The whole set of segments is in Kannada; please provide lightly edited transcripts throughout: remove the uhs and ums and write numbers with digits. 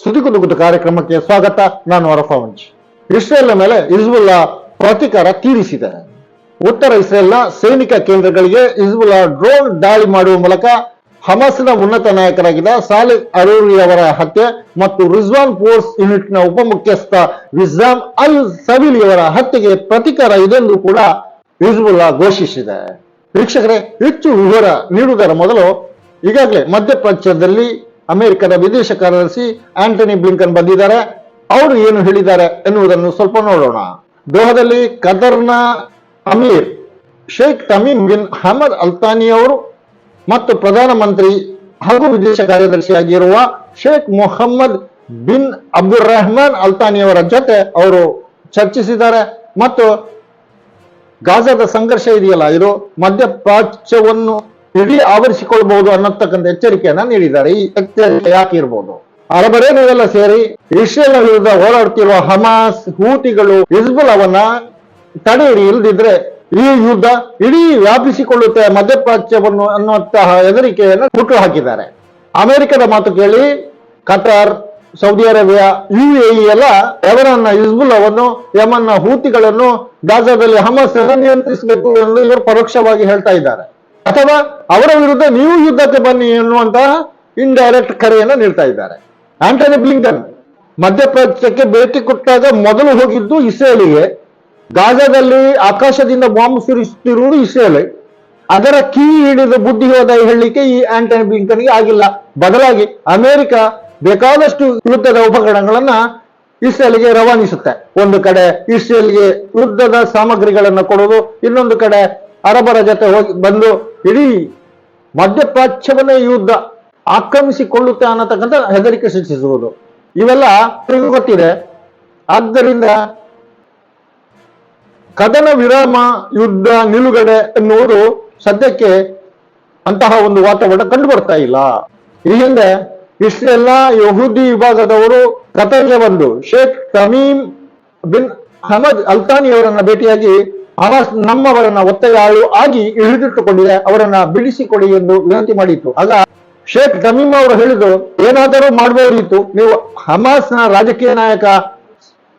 ಸುದ್ದಿಗುದುಗುದು ಕಾರ್ಯಕ್ರಮಕ್ಕೆ ಸ್ವಾಗತ. ನಾನು ಅರಫಾವಂಚ್. ಇಸ್ರೇಲ್ನ ಮೇಲೆ ಹಿಜ್ಬುಲ್ಲಾ ಪ್ರತೀಕಾರ ತೀರಿಸಿದೆ. ಉತ್ತರ ಇಸ್ರೇಲ್ನ ಸೈನಿಕ ಕೇಂದ್ರಗಳಿಗೆ ಹಿಜ್ಬುಲ್ಲಾ ಡ್ರೋನ್ ದಾಳಿ ಮಾಡುವ ಮೂಲಕ ಹಮಾಸ್ನ ಉನ್ನತ ನಾಯಕರಾಗಿದ್ದ ಸಾಲಿಹ್ ಅರೂರಿ ಅವರ ಹತ್ಯೆ ಮತ್ತು ರಿಜ್ವಾನ್ ಫೋರ್ಸ್ ಯೂನಿಟ್ನ ಉಪಮುಖ್ಯಸ್ಥ ವಿಸ್ಸಾಮ್ ಅಲ್ ಸವೀಲಿ ಅವರ ಹತ್ಯೆಗೆ ಪ್ರತೀಕಾರ ಇದೆಂದು ಕೂಡ ಹಿಜ್ಬುಲ್ಲಾ ಘೋಷಿಸಿದೆ. ವೀಕ್ಷಕರೇ, ಹೆಚ್ಚು ವಿವರ ನೀಡುವುದರ ಮೊದಲು ಈಗಾಗಲೇ ಮಧ್ಯಪ್ರಾಚ್ಯದಲ್ಲಿ ಅಮೆರಿಕದ ವಿದೇಶ ಕಾರ್ಯದರ್ಶಿ ಆಂಟನಿ ಬ್ಲಿಂಕನ್ ಬಂದಿದ್ದಾರೆ. ಅವರು ಏನು ಹೇಳಿದ್ದಾರೆ ಎನ್ನುವುದನ್ನು ಸ್ವಲ್ಪ ನೋಡೋಣ. ದೋಹಾದಲ್ಲಿ ಕದರ್ನ emir Sheikh Tamim bin Hamad Al Thani ಅವರು ಮತ್ತು ಪ್ರಧಾನಮಂತ್ರಿ ಹಾಗೂ ವಿದೇಶ ಕಾರ್ಯದರ್ಶಿಯಾಗಿರುವ Sheikh Mohammed bin Abdul Rahman Al Thani ಅವರ ಜೊತೆ ಅವರು ಚರ್ಚಿಸಿದ್ದಾರೆ ಮತ್ತು ಗಾಜಾದ ಸಂಘರ್ಷ ಇದೆಯಲ್ಲ, ಇದು ಮಧ್ಯಪ್ರಾಚ್ಯವನ್ನು ಇಡೀ ಆವರಿಸಿಕೊಳ್ಳಬಹುದು ಅನ್ನತಕ್ಕಂಥ ಎಚ್ಚರಿಕೆಯನ್ನ ನೀಡಿದ್ದಾರೆ. ಈ ಎಚ್ಚರಿಕೆ ಯಾಕೆ ಇರಬಹುದು? ಅರಬರೇ ನೀವೆಲ್ಲ ಸೇರಿ ಇಸ್ರೇಲ್ನ ವಿರುದ್ಧ ಹೋರಾಡುತ್ತಿರುವ ಹಮಾಸ್, ಹೂತಿಗಳು, ಹಿಜ್ಬುಲ್ಲಾವನ್ನ ತಡೆಯಿರಿ, ಇಲ್ಲದಿದ್ರೆ ಈ ಯುದ್ಧ ಇಡೀ ವ್ಯಾಪಿಸಿಕೊಳ್ಳುತ್ತೆ ಮಧ್ಯಪ್ರಾಚ್ಯವನ್ನು ಅನ್ನುವಂತಹ ಹೆದರಿಕೆಯನ್ನು ಹುಟ್ಟು ಹಾಕಿದ್ದಾರೆ. ಅಮೆರಿಕದ ಮಾತು ಕೇಳಿ ಕತಾರ್, ಸೌದಿ ಅರೇಬಿಯಾ, UAE ಎಲ್ಲ ಯವರನ್ನ ಹಿಜ್ಬುಲ್ಲಾವನ್ನು, ಯಮನ್ನ ಹೂತಿಗಳನ್ನು ಗಾಜಾದಲ್ಲಿ ಹಮಾಸ್ ನಿಯಂತ್ರಿಸಬೇಕು ಎಂದು ಇವರು ಪರೋಕ್ಷವಾಗಿ ಹೇಳ್ತಾ ಇದ್ದಾರೆ. ಅಥವಾ ಅವರ ವಿರುದ್ಧ ನೀವು ಯುದ್ಧಕ್ಕೆ ಬನ್ನಿ ಎನ್ನುವಂತಹ ಇಂಡೈರೆಕ್ಟ್ ಕರೆಯನ್ನು ನೀಡ್ತಾ ಇದ್ದಾರೆ. ಆಂಟನಿ ಬ್ಲಿಂಕನ್ ಮಧ್ಯಪ್ರಾಚ್ಯಕ್ಕೆ ಭೇಟಿ ಕೊಟ್ಟಾಗ ಮೊದಲು ಹೋಗಿದ್ದು ಇಸ್ರೇಲಿಗೆ. ಗಾಜಾದಲ್ಲಿ ಆಕಾಶದಿಂದ ಬಾಂಬ್ ಸುರಿಸುತ್ತಿರುವುದು ಇಸ್ರೇಲ್. ಅದರ ಕೀ ಹಿಡಿದು ಬುದ್ಧಿ ಹೋದ ಹೇಳಲಿಕ್ಕೆ ಈ ಆಂಟನಿ ಬ್ಲಿಂಕನ್ಗೆ ಆಗಿಲ್ಲ. ಬದಲಾಗಿ ಅಮೆರಿಕ ಬೇಕಾದಷ್ಟು ಯುದ್ಧದ ಉಪಕರಣಗಳನ್ನ ಇಸ್ರೇಲ್ಗೆ ರವಾನಿಸುತ್ತೆ. ಒಂದು ಕಡೆ ಇಸ್ರೇಲ್ಗೆ ಯುದ್ಧದ ಸಾಮಗ್ರಿಗಳನ್ನು ಕೊಡುವುದು, ಇನ್ನೊಂದು ಕಡೆ ಅರಬರ ಜೊತೆ ಹೋಗಿ ಬಂದು ಇಡೀ ಮಧ್ಯಪ್ರಾಚ್ಯವನ್ನೇ ಯುದ್ಧ ಆಕ್ರಮಿಸಿಕೊಳ್ಳುತ್ತೆ ಅನ್ನತಕ್ಕಂಥ ಹೆದರಿಕೆ ಸೃಷ್ಟಿಸುವುದು, ಇವೆಲ್ಲ ಗೊತ್ತಿದೆ. ಆದ್ದರಿಂದ ಕದನ ವಿರಾಮ, ಯುದ್ಧ ನಿಲುಗಡೆ ಎನ್ನುವುದು ಸದ್ಯಕ್ಕೆ ಅಂತಹ ಒಂದು ವಾತಾವರಣ ಕಂಡು ಬರ್ತಾ ಇಲ್ಲ. ಈ ಹಿಂದೆ ಇಸ್ರೇಲ್ನ ಯಹೂದಿ ವಿಭಾಗದವರು ಕತಾರ್ಗೆ ಬಂದು Sheikh Tamim bin Hamad Al Thani ಅವರನ್ನ ಭೇಟಿಯಾಗಿ ಹಮಾಸ್ ನಮ್ಮವರನ್ನ ಒತ್ತೆಯಾಳು ಆಗಿ ಹಿಡಿದಿಟ್ಟುಕೊಂಡಿದೆ, ಅವರನ್ನ ಬಿಡಿಸಿಕೊಡಿ ಎಂದು ವಿನಂತಿ ಮಾಡಿತ್ತು. ಆಗ ಶೇಖ್ ತಮೀಮ್ ಅವರು ಹೇಳಿದ್ರು, ಏನಾದರೂ ಮಾಡಬಹುದಿತ್ತು, ನೀವು ಹಮಾಸ್ನ ರಾಜಕೀಯ ನಾಯಕ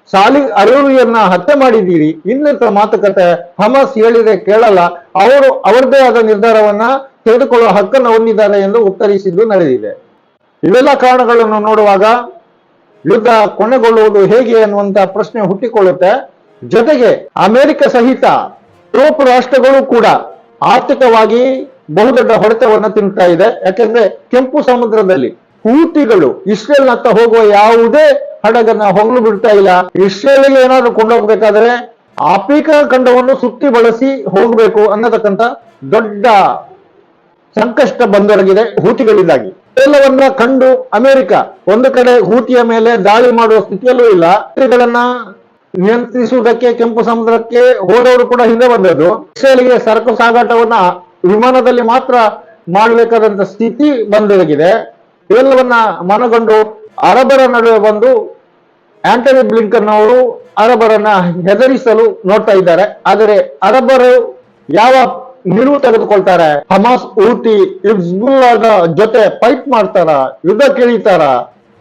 ಸಾಲಿಹ್ ಅರೂರಿಯನ್ನ ಹತ್ಯೆ ಮಾಡಿದ್ದೀರಿ, ಇನ್ನಿತರ ಮಾತುಕತೆ ಹಮಾಸ್ ಹೇಳಿದ್ರೆ ಕೇಳಲ್ಲ, ಅವರು ಅವರದೇ ಆದ ನಿರ್ಧಾರವನ್ನ ತೆಗೆದುಕೊಳ್ಳುವ ಹಕ್ಕನ್ನು ಹೊಂದಿದ್ದಾರೆ ಎಂದು ಉತ್ತರಿಸಿದ್ದು ನಡೆದಿದೆ. ಇವೆಲ್ಲ ಕಾರಣಗಳನ್ನು ನೋಡುವಾಗ ಯುದ್ಧ ಕೊನೆಗೊಳ್ಳುವುದು ಹೇಗೆ ಅನ್ನುವಂತ ಪ್ರಶ್ನೆ ಹುಟ್ಟಿಕೊಳ್ಳುತ್ತೆ. ಜೊತೆಗೆ ಅಮೆರಿಕ ಸಹಿತ ಯುರೋಪ್ ರಾಷ್ಟ್ರಗಳು ಕೂಡ ಆರ್ಥಿಕವಾಗಿ ಬಹುದೊಡ್ಡ ಹೊಡೆತವನ್ನು ತಿಂತಾ ಇದೆ. ಯಾಕೆಂದ್ರೆ ಕೆಂಪು ಸಮುದ್ರದಲ್ಲಿ ಹೂತಿಗಳು ಇಸ್ರೇಲ್ನತ್ತ ಹೋಗುವ ಯಾವುದೇ ಹಡಗನ್ನ ಹೋಗಲು ಬಿಡ್ತಾ ಇಲ್ಲ. ಇಸ್ರೇಲ್ಗೆ ಏನಾದ್ರು ಕೊಂಡೋಗ್ಬೇಕಾದ್ರೆ ಆಫ್ರಿಕಾ ಖಂಡವನ್ನು ಸುತ್ತಿ ಬಳಸಿ ಹೋಗಬೇಕು ಅನ್ನತಕ್ಕಂಥ ದೊಡ್ಡ ಸಂಕಷ್ಟ ಬಂದೊಡಗಿದೆ ಹೂತಿಗಳಿಂದಾಗಿ. ಎಲ್ಲವನ್ನ ಕಂಡು ಅಮೆರಿಕ ಒಂದು ಕಡೆ ಹೂತಿಯ ಮೇಲೆ ದಾಳಿ ಮಾಡುವ ಸ್ಥಿತಿಯಲ್ಲೂ ಇಲ್ಲ. ಹೂತಿಗಳನ್ನ ನಿಯಂತ್ರಿಸುವುದಕ್ಕೆ ಕೆಂಪು ಸಮುದ್ರಕ್ಕೆ ಹೋದವರು ಕೂಡ ಹಿಂದೆ ಬಂದದ್ದು. ಇಸ್ರೇಲ್ಗೆ ಸರಕು ಸಾಗಾಟವನ್ನ ವಿಮಾನದಲ್ಲಿ ಮಾತ್ರ ಮಾಡಬೇಕಾದಂತ ಸ್ಥಿತಿ ಬಂದೊದಗಿದೆ. ಇವೆಲ್ಲವನ್ನ ಮನಗೊಂಡು ಅರಬರ ನಡುವೆ ಬಂದು ಆಂಟನಿ ಬ್ಲಿಂಕನ್ ಅವರು ಅರಬರನ್ನ ಹೆದರಿಸಲು ನೋಡ್ತಾ ಇದ್ದಾರೆ. ಆದರೆ ಅರಬರು ಯಾವ ನಿಲುವು ತೆಗೆದುಕೊಳ್ತಾರೆ? ಹಮಾಸ್, ಹೂತಿ, ಹಿಜ್ಬುಲ್ಲಾದ ಜೊತೆ ಫೈಟ್ ಮಾಡ್ತಾರ, ಯುದ್ಧ ಕೇಳಿತಾರ?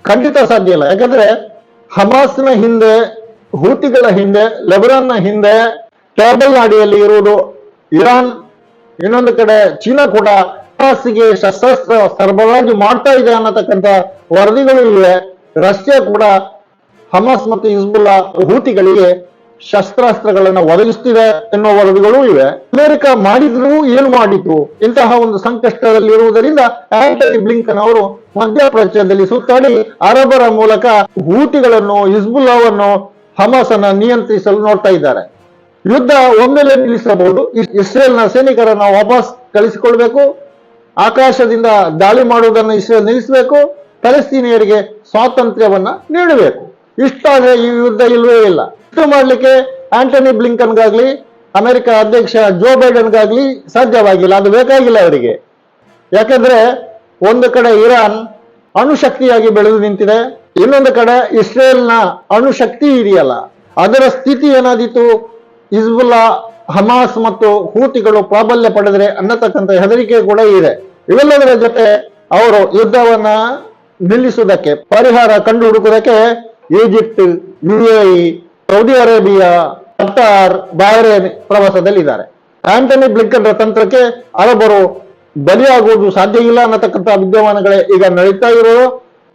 ಖಂಡಿತ ಸಾಧ್ಯ ಇಲ್ಲ. ಯಾಕಂದ್ರೆ ಹಮಾಸ್ನ ಹಿಂದೆ, ಹೂತಿಗಳ ಹಿಂದೆ, ಲೆಬನಾನ್ನ ಹಿಂದೆ, ಟೇಬಲ್ ನಾಡಿಯಲ್ಲಿ ಇರುವುದು ಇರಾನ್, ಇನ್ನೊಂದು ಕಡೆ ಚೀನಾ ಕೂಡ ಹಮಾಸ್ಗೆ ಶಸ್ತ್ರಾಸ್ತ್ರ ಸರಬರಾಜು ಮಾಡ್ತಾ ಇದೆ ಅನ್ನತಕ್ಕಂಥ ವರದಿಗಳು ಇವೆ. ರಷ್ಯಾ ಕೂಡ ಹಮಾಸ್ ಮತ್ತು ಹಿಜ್ಬುಲ್ಲಾ ಹೂತಿಗಳಿಗೆ ಶಸ್ತ್ರಾಸ್ತ್ರಗಳನ್ನು ಒದಗಿಸ್ತಿದೆ ಎನ್ನುವ ವರದಿಗಳೂ ಇವೆ. ಅಮೆರಿಕ ಮಾಡಿದ್ರು ಏನು ಮಾಡಿತು? ಇಂತಹ ಒಂದು ಸಂಕಷ್ಟದಲ್ಲಿ ಇರುವುದರಿಂದ ಆಂಟನಿ ಬ್ಲಿಂಕನ್ ಅವರು ಮಧ್ಯಪ್ರಾಚ್ಯದಲ್ಲಿ ಸುತ್ತಾಡಿ ಅರಬರ ಮೂಲಕ ಹೂತಿಗಳನ್ನು, ಹಿಜ್ಬುಲ್ಲಾವನ್ನು, ಹಮಾಸ್ ಅನ್ನ ನಿಯಂತ್ರಿಸಲು ನೋಡ್ತಾ ಇದ್ದಾರೆ. ಯುದ್ಧ ಒಮ್ಮೆಲೆ ನಿಲ್ಲಿಸಬಹುದು. ಇಸ್ರೇಲ್ನ ಸೈನಿಕರನ್ನು ವಾಪಸ್ ಕಳಿಸಿಕೊಳ್ಬೇಕು, ಆಕಾಶದಿಂದ ದಾಳಿ ಮಾಡುವುದನ್ನು ಇಸ್ರೇಲ್ ನಿಲ್ಲಿಸಬೇಕು, ಪ್ಯಾಲೆಸ್ತೀನಿಯರಿಗೆ ಸ್ವಾತಂತ್ರ್ಯವನ್ನ ನೀಡಬೇಕು. ಇಷ್ಟಾದ್ರೆ ಈ ಯುದ್ಧ ಇಲ್ವೇ ಇಲ್ಲ. ಇಷ್ಟು ಮಾಡ್ಲಿಕ್ಕೆ ಆಂಟನಿ ಬ್ಲಿಂಕನ್ಗಾಗ್ಲಿ ಅಮೆರಿಕ ಅಧ್ಯಕ್ಷ ಜೋ ಬೈಡನ್ಗಾಗ್ಲಿ ಸಾಧ್ಯವಾಗಿಲ್ಲ. ಅದು ಬೇಕಾಗಿಲ್ಲ ಅವರಿಗೆ. ಯಾಕಂದ್ರೆ ಒಂದು ಕಡೆ ಇರಾನ್ ಅಣುಶಕ್ತಿಯಾಗಿ ಬೆಳೆದು ನಿಂತಿದೆ, ಇನ್ನೊಂದು ಕಡೆ ಇಸ್ರೇಲ್ನ ಅಣುಶಕ್ತಿ ಇದೆಯಲ್ಲ, ಅದರ ಸ್ಥಿತಿ ಏನಾದೀತು? ಹಿಜ್ಬುಲ್ಲಾ, ಹಮಾಸ್ ಮತ್ತು ಹೂತಿಗಳು ಪ್ರಾಬಲ್ಯ ಪಡೆದರೆ ಅನ್ನತಕ್ಕಂಥ ಹೆದರಿಕೆ ಕೂಡ ಇದೆ. ಇವೆಲ್ಲದರ ಜೊತೆ ಅವರು ಯುದ್ಧವನ್ನ ನಿಲ್ಲಿಸುವುದಕ್ಕೆ, ಪರಿಹಾರ ಕಂಡು ಹುಡುಕುವುದಕ್ಕೆ Egypt, UAE, Saudi Arabia, Qatar, Bahrain ಪ್ರವಾಸದಲ್ಲಿದ್ದಾರೆ. ಆಂಟನಿ ಬ್ಲಿಂಕನ್ ತಂತ್ರಕ್ಕೆ ಅರಬರು ಬಲಿಯಾಗುವುದು ಸಾಧ್ಯ ಇಲ್ಲ ಅನ್ನತಕ್ಕಂಥ ವಿದ್ಯಮಾನಗಳೇ ಈಗ ನಡೀತಾ ಇರೋದು.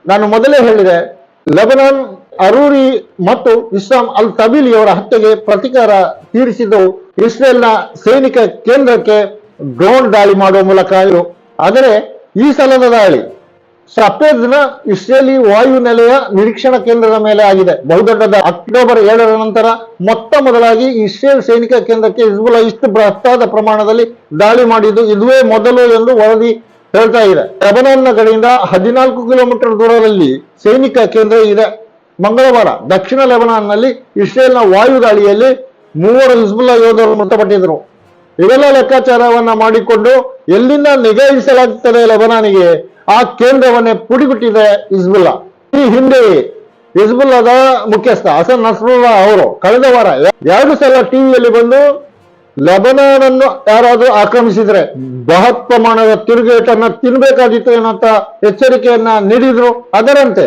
ನಾನು ಮೊದಲೇ ಹೇಳಿದೆ, ಲೆಬನಾನ್ ಅರೂರಿ ಮತ್ತು ಇಸ್ಲಾಂ ಅಲ್ ತಬೀಲಿ ಅವರ ಹತ್ಯೆಗೆ ಪ್ರತೀಕಾರ ತೀರಿಸಿದ್ದು ಇಸ್ರೇಲ್ನ ಸೈನಿಕ ಕೇಂದ್ರಕ್ಕೆ ಡ್ರೋನ್ ದಾಳಿ ಮಾಡುವ ಮೂಲಕ. ಆದರೆ ಈ ಸಲದ ದಾಳಿ ಸಫೇದ್ನ ಇಸ್ರೇಲಿ ವಾಯುನೆಲೆಯ ನಿರೀಕ್ಷಣಾ ಕೇಂದ್ರದ ಮೇಲೆ ಆಗಿದೆ. ಬಹುದೊಡ್ಡ ಅಕ್ಟೋಬರ್ 7ರ ನಂತರ ಮೊತ್ತ ಮೊದಲಾಗಿ ಇಸ್ರೇಲ್ ಸೈನಿಕ ಕೇಂದ್ರಕ್ಕೆ ಹಿಜ್ಬುಲ್ಲಾ ಇಷ್ಟು ಬೃಹತ್ತಾದ ಪ್ರಮಾಣದಲ್ಲಿ ದಾಳಿ ಮಾಡಿದ್ದು ಇದುವೇ ಮೊದಲು ಎಂದು ವರದಿ ಹೇಳ್ತಾ ಇದೆ. ಲೆಬನಾನ್ನ ಗಡಿಯಿಂದ 14 ಕಿಲೋಮೀಟರ್ ದೂರದಲ್ಲಿ ಸೈನಿಕ ಕೇಂದ್ರ ಇದೆ. ಮಂಗಳವಾರ ದಕ್ಷಿಣ ಲೆಬನಾನ್ನಲ್ಲಿ ಇಸ್ರೇಲ್ನ ವಾಯು ದಾಳಿಯಲ್ಲಿ 3 ಹಿಜ್ಬುಲ್ಲಾ ಯೋಧರು ಮೃತಪಟ್ಟಿದ್ದರು. ಇವೆಲ್ಲ ಲೆಕ್ಕಾಚಾರವನ್ನ ಮಾಡಿಕೊಂಡು ಎಲ್ಲಿಂದ ನಿಗಾಯಿಸಲಾಗುತ್ತದೆ ಲೆಬನಾನಿಗೆ, ಆ ಕೇಂದ್ರವನ್ನೇ ಪುಡಿಬಿಟ್ಟಿದೆ ಹಿಜ್ಬುಲ್ಲಾ. ಈ ಹಿಂದೆ ಹಿಜ್ಬುಲ್ಲಾದ ಮುಖ್ಯಸ್ಥ ಹಸನ್ ನಸ್ರುಲ್ಲಾ ಅವರು ಕಳೆದ ವಾರ 2 ಸಲ ಟಿವಿಯಲ್ಲಿ ಬಂದು ಲೆಬನಾನ್ ಅನ್ನು ಯಾರಾದ್ರೂ ಆಕ್ರಮಿಸಿದ್ರೆ ಬೃಹತ್ ಪ್ರಮಾಣದ ತಿರುಗೇಟನ್ನ ತಿನ್ಬೇಕಾದಿತ್ತು ಎನ್ನುವಂತ ಎಚ್ಚರಿಕೆಯನ್ನ ನೀಡಿದ್ರು. ಅದರಂತೆ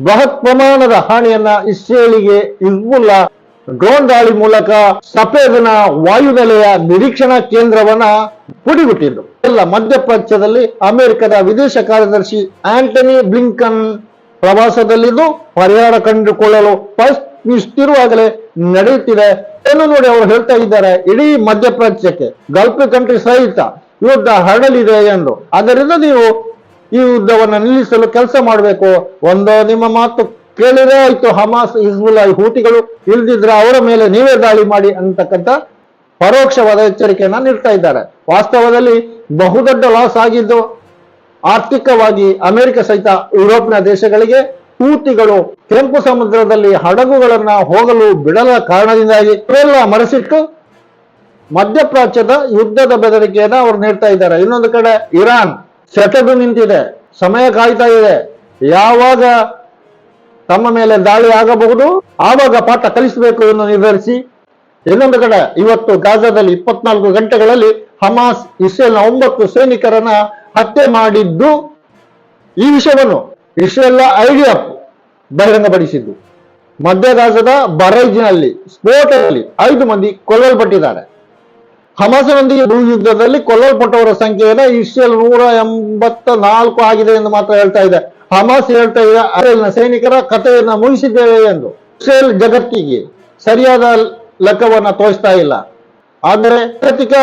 ಬೃಹತ್ ಪ್ರಮಾಣದ ಹಾನಿಯನ್ನ ಇಸ್ರೇಲಿಗೆ ಹಿಜ್ಬುಲ್ಲಾ ಡ್ರೋನ್ ದಾಳಿ ಮೂಲಕ ಸಫೇದ್ನ ವಾಯುನೆಲೆಯ ನಿರೀಕ್ಷಣಾ ಕೇಂದ್ರವನ್ನ ಪುಡಿಬಿಟ್ಟಿದ್ರು. ಎಲ್ಲ ಮಧ್ಯಪ್ರಾಚ್ಯದಲ್ಲಿ ಅಮೆರಿಕದ ವಿದೇಶ ಕಾರ್ಯದರ್ಶಿ ಆಂಟನಿ ಬ್ಲಿಂಕನ್ ಪ್ರವಾಸದಲ್ಲಿದ್ದು ಪರಿಹಾರ ಕಂಡುಕೊಳ್ಳಲು ಪ್ರಯತ್ನಿಸುತ್ತಿರುವಾಗಲೇ ನಡೆಯುತ್ತಿದೆ ಎಂದು ನೋಡಿ ಅವರು ಹೇಳ್ತಾ ಇದ್ದಾರೆ. ಇಡೀ ಮಧ್ಯಪ್ರಾಚ್ಯಕ್ಕೆ ಗಲ್ಫ್ ಕಂಟ್ರಿ ಸಹಿತ ಯುದ್ಧ ಹರಡಲಿದೆ ಎಂದು. ಆದ್ದರಿಂದ ನೀವು ಈ ಯುದ್ಧವನ್ನು ನಿಲ್ಲಿಸಲು ಕೆಲಸ ಮಾಡಬೇಕು. ಒಂದು ನಿಮ್ಮ ಮಾತು ಕೇಳಿದ್ರೆ ಆಯ್ತು, ಹಮಾಸ್, ಹಿಜ್ಬುಲ್ಲಾ, ಹೂತಿಗಳು ಇಲ್ದಿದ್ರೆ ಅವರ ಮೇಲೆ ನೀವೇ ದಾಳಿ ಮಾಡಿ ಅಂತಕ್ಕಂಥ ಪರೋಕ್ಷವಾದ ಎಚ್ಚರಿಕೆಯನ್ನ ನೀಡ್ತಾ ಇದ್ದಾರೆ. ವಾಸ್ತವದಲ್ಲಿ ಬಹುದೊಡ್ಡ ಲಾಸ್ ಆಗಿದ್ದು ಆರ್ಥಿಕವಾಗಿ ಅಮೆರಿಕ ಸಹಿತ ಯುರೋಪ್ನ ದೇಶಗಳಿಗೆ ಹೂತಿಗಳು ಕೆಂಪು ಸಮುದ್ರದಲ್ಲಿ ಹಡಗುಗಳನ್ನ ಹೋಗಲು ಬಿಡದ ಕಾರಣದಿಂದಾಗಿ ಇವೆಲ್ಲ ಮರೆಸಿಟ್ಟು ಮಧ್ಯಪ್ರಾಚ್ಯದ ಯುದ್ಧದ ಬೆದರಿಕೆಯನ್ನ ಅವರು ನೀಡ್ತಾ ಇದ್ದಾರೆ. ಇನ್ನೊಂದು ಕಡೆ ಇರಾನ್ ಸೆಟೆದು ನಿಂತಿದೆ, ಸಮಯ ಕಾಯ್ತಾ ಇದೆ. ಯಾವಾಗ ತಮ್ಮ ಮೇಲೆ ದಾಳಿ ಆಗಬಹುದು ಆವಾಗ ಪಾಠ ಕಲಿಸಬೇಕು ಎಂದು ನಿರ್ಧರಿಸಿ, ಇನ್ನೊಂದು ಕಡೆ ಇವತ್ತು ಗಾಜಾದಲ್ಲಿ 24 ಗಂಟೆಗಳಲ್ಲಿ ಹಮಾಸ್ ಇಸ್ರೇಲ್ನ 9 ಸೈನಿಕರನ್ನ ಹತ್ಯೆ ಮಾಡಿದ್ದು, ಈ ವಿಷಯವನ್ನು ಇಸ್ರೇಲ್ನ IDF ಬಹಿರಂಗಪಡಿಸಿದ್ದು. ಮಧ್ಯ ಗಾಜಾದ ಬರೈಜ್ನಲ್ಲಿ ಸ್ಫೋಟದಲ್ಲಿ 5 ಮಂದಿ ಕೊಲ್ಲಲ್ಪಟ್ಟಿದ್ದಾರೆ. ಹಮಾಸ್ನೊಂದಿಗೆ ಯುದ್ಧದಲ್ಲಿ ಕೊಲ್ಲಲ್ಪಟ್ಟವರ ಸಂಖ್ಯೆಯನ್ನು ಇಸ್ರೇಲ್ 184 ಆಗಿದೆ ಎಂದು ಮಾತ್ರ ಹೇಳ್ತಾ ಇದೆ. ಹಮಾಸ್ ಹೇಳ್ತಾ ಇದೆ ಇಸ್ರೇಲ್ನ ಸೈನಿಕರ ಕಥೆಯನ್ನ ಮುಗಿಸಿದ್ದೇವೆ ಎಂದು. ಇಸ್ರೇಲ್ ಜಗತ್ತಿಗೆ ಸರಿಯಾದ ಲೆಕ್ಕವನ್ನ ತೋರಿಸ್ತಾ ಇಲ್ಲ. ಆದರೆ ಜಾಗತಿಕ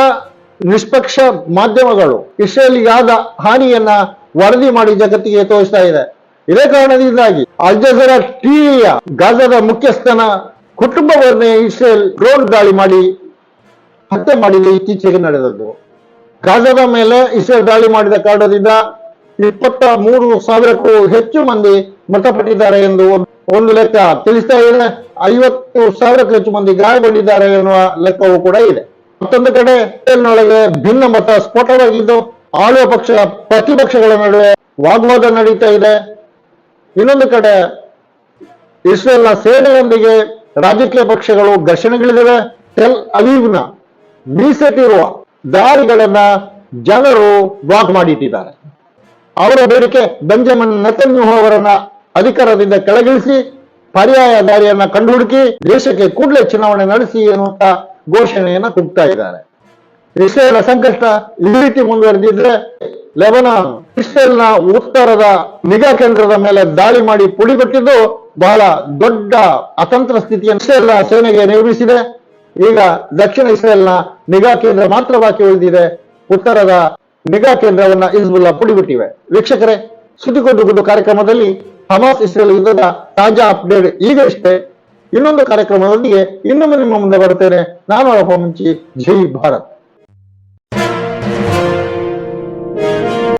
ನಿಷ್ಪಕ್ಷ ಮಾಧ್ಯಮಗಳು ಇಸ್ರೇಲಿಗಾದ ಹಾನಿಯನ್ನ ವರದಿ ಮಾಡಿ ಜಗತ್ತಿಗೆ ತೋರಿಸ್ತಾ ಇದೆ. ಇದೇ ಕಾರಣದಿಂದಾಗಿ ಅಲ್ ಜಜೀರಾ ಟಿವಿಯ ಗಾಜಾದ ಮುಖ್ಯಸ್ಥನ ಕುಟುಂಬವನ್ನೇ ಇಸ್ರೇಲ್ ಡ್ರೋನ್ ದಾಳಿ ಮಾಡಿ ಹತ್ಯೆ ಮಾಡಿದ ಇತ್ತೀಚೆಗೆ ನಡೆದದ್ದು. ಗಾಜಾದ ಮೇಲೆ ಇಸ್ರೇಲ್ ದಾಳಿ ಮಾಡಿದ ಕಾರಣದಿಂದ 23,000ಕ್ಕೂ ಹೆಚ್ಚು ಮಂದಿ ಮೃತಪಟ್ಟಿದ್ದಾರೆ ಎಂದು ಒಂದು ಲೆಕ್ಕ ತಿಳಿಸ್ತಾ ಇದೆ. 50,000ಕ್ಕೂ ಹೆಚ್ಚು ಮಂದಿ ಗಾಯಗೊಂಡಿದ್ದಾರೆ ಎನ್ನುವ ಲೆಕ್ಕವೂ ಕೂಡ ಇದೆ. ಮತ್ತೊಂದು ಕಡೆ ಇಸ್ರೇಲ್ನೊಳಗೆ ಭಿನ್ನ ಮತ ಸ್ಫೋಟವಾಗಿದ್ದು ಆಳುವ ಪಕ್ಷ ಪ್ರತಿಪಕ್ಷಗಳ ನಡುವೆ ವಾಗ್ವಾದ ನಡೀತಾ ಇದೆ. ಇನ್ನೊಂದು ಕಡೆ ಇಸ್ರೇಲ್ನ ಸೇನೆಯೊಂದಿಗೆ ರಾಜಕೀಯ ಪಕ್ಷಗಳು ಘರ್ಷಣೆಗಳಿವೆ. ಟೆಲ್ ಅವೀವ್ನ ಮೀಸಲಿಟ್ಟಿರುವ ದಾರಿಗಳನ್ನ ಜನರು ಬ್ಲಾಕ್ ಮಾಡಿಟ್ಟಿದ್ದಾರೆ. ಅವರ ಬೇಡಿಕೆ ಬೆಂಜಮಿನ್ ನೆತನ್ಯಾಹು ಅವರನ್ನ ಅಧಿಕಾರದಿಂದ ಕೆಳಗಿಳಿಸಿ ಪರ್ಯಾಯ ದಾರಿಯನ್ನ ಕಂಡುಹುಡುಕಿ ದೇಶಕ್ಕೆ ಕೂಡಲೇ ಚುನಾವಣೆ ನಡೆಸಿ ಎನ್ನುವಂತ ಘೋಷಣೆಯನ್ನ ಕೂಗ್ತಾ ಇದ್ದಾರೆ. ಇಸ್ರೇಲ್ನ ಸಂಕಷ್ಟ ಈ ರೀತಿ ಮುಂದುವರೆದಿದ್ರೆ ಲೆಬನಾನ್ ಇಸ್ರೇಲ್ನ ಉತ್ತರದ ನಿಗಾ ಕೇಂದ್ರದ ಮೇಲೆ ದಾಳಿ ಮಾಡಿ ಪುಡಿಬಿಟ್ಟಿದ್ದು ಬಹಳ ದೊಡ್ಡ ಅತಂತ್ರ ಸ್ಥಿತಿಯನ್ನು ಇಸ್ರೇಲ್ನ ಸೇನೆಗೆ ನಿರ್ಮಿಸಿದೆ. ಈಗ ದಕ್ಷಿಣ ಇಸ್ರೇಲ್ನ ನಿಗಾ ಕೇಂದ್ರ ಮಾತ್ರ ಬಾಕಿ ಉಳಿದಿದೆ. ಉತ್ತರದ ನಿಗಾ ಕೇಂದ್ರವನ್ನ ಹಿಜ್ಬುಲ್ಲಾ ಪುಡಿಬಿಟ್ಟಿವೆ. ವೀಕ್ಷಕರೇ, ಸುದ್ದಿಗೊಂದು ಕಾರ್ಯಕ್ರಮದಲ್ಲಿ ಹಮಾಸ್ ಇಸ್ರೇಲ್ ಯುದ್ಧದ ತಾಜಾ ಅಪ್ಡೇಟ್ ಈಗ ಇಷ್ಟೇ. ಇನ್ನೊಂದು ಕಾರ್ಯಕ್ರಮದೊಂದಿಗೆ ಇನ್ನೊಮ್ಮೆ ನಿಮ್ಮ ಮುಂದೆ ಬರುತ್ತೇನೆ. ನಾನು ಅರಪ ಮುಂಚಿ. ಜೈ ಭಾರತ್.